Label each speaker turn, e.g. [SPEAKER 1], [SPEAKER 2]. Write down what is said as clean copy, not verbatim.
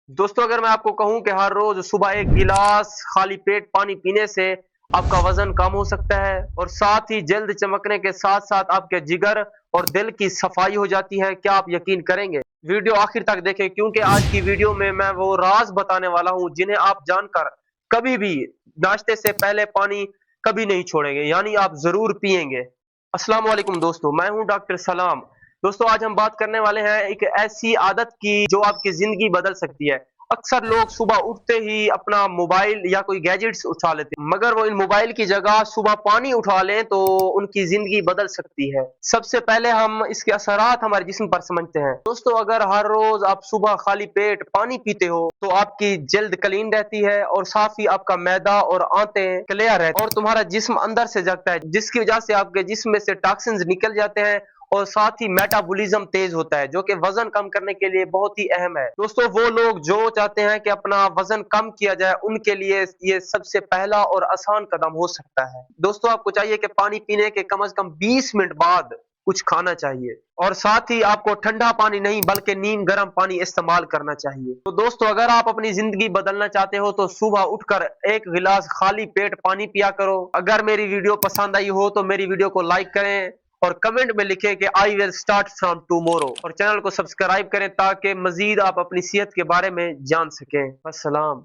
[SPEAKER 1] दोस्तों, अगर मैं आपको कहूं कि हर रोज सुबह एक गिलास खाली पेट पानी पीने से आपका वजन कम हो सकता है और साथ ही जल्द चमकने के साथ साथ आपके जिगर और दिल की सफाई हो जाती है, क्या आप यकीन करेंगे? वीडियो आखिर तक देखें क्योंकि आज की वीडियो में मैं वो राज बताने वाला हूं जिन्हें आप जानकर कभी भी नाश्ते से पहले पानी कभी नहीं छोड़ेंगे, यानी आप जरूर पिएंगे। अस्सलाम वालेकुम दोस्तों, मैं हूं डॉक्टर सलाम। दोस्तों, आज हम बात करने वाले हैं एक ऐसी आदत की जो आपकी जिंदगी बदल सकती है। अक्सर लोग सुबह उठते ही अपना मोबाइल या कोई गैजेट्स उठा लेते हैं, मगर वो इन मोबाइल की जगह सुबह पानी उठा लें तो उनकी जिंदगी बदल सकती है। सबसे पहले हम इसके असरात हमारे जिस्म पर समझते हैं। दोस्तों, अगर हर रोज आप सुबह खाली पेट पानी पीते हो तो आपकी जल्द क्लीन रहती है और साथ ही आपका मैदा और आंतें क्लियर रहती है और तुम्हारा जिस्म अंदर से जगता है, जिसकी वजह से आपके जिस्म में से टॉक्सिन्स निकल जाते हैं और साथ ही मेटाबॉलिज्म तेज होता है, जो कि वजन कम करने के लिए बहुत ही अहम है। दोस्तों, वो लोग जो चाहते हैं कि अपना वजन कम किया जाए उनके लिए ये सबसे पहला और आसान कदम हो सकता है। दोस्तों, आपको चाहिए कि पानी पीने के कम से कम 20 मिनट बाद कुछ खाना चाहिए और साथ ही आपको ठंडा पानी नहीं बल्कि नीम गर्म पानी इस्तेमाल करना चाहिए। तो दोस्तों, अगर आप अपनी जिंदगी बदलना चाहते हो तो सुबह उठकर एक गिलास खाली पेट पानी पिया करो। अगर मेरी वीडियो पसंद आई हो तो मेरी वीडियो को लाइक करें और कमेंट में लिखें कि I will start from tomorrow, और चैनल को सब्सक्राइब करें ताकि मजीद आप अपनी सेहत के बारे में जान सकें। अस्सलाम।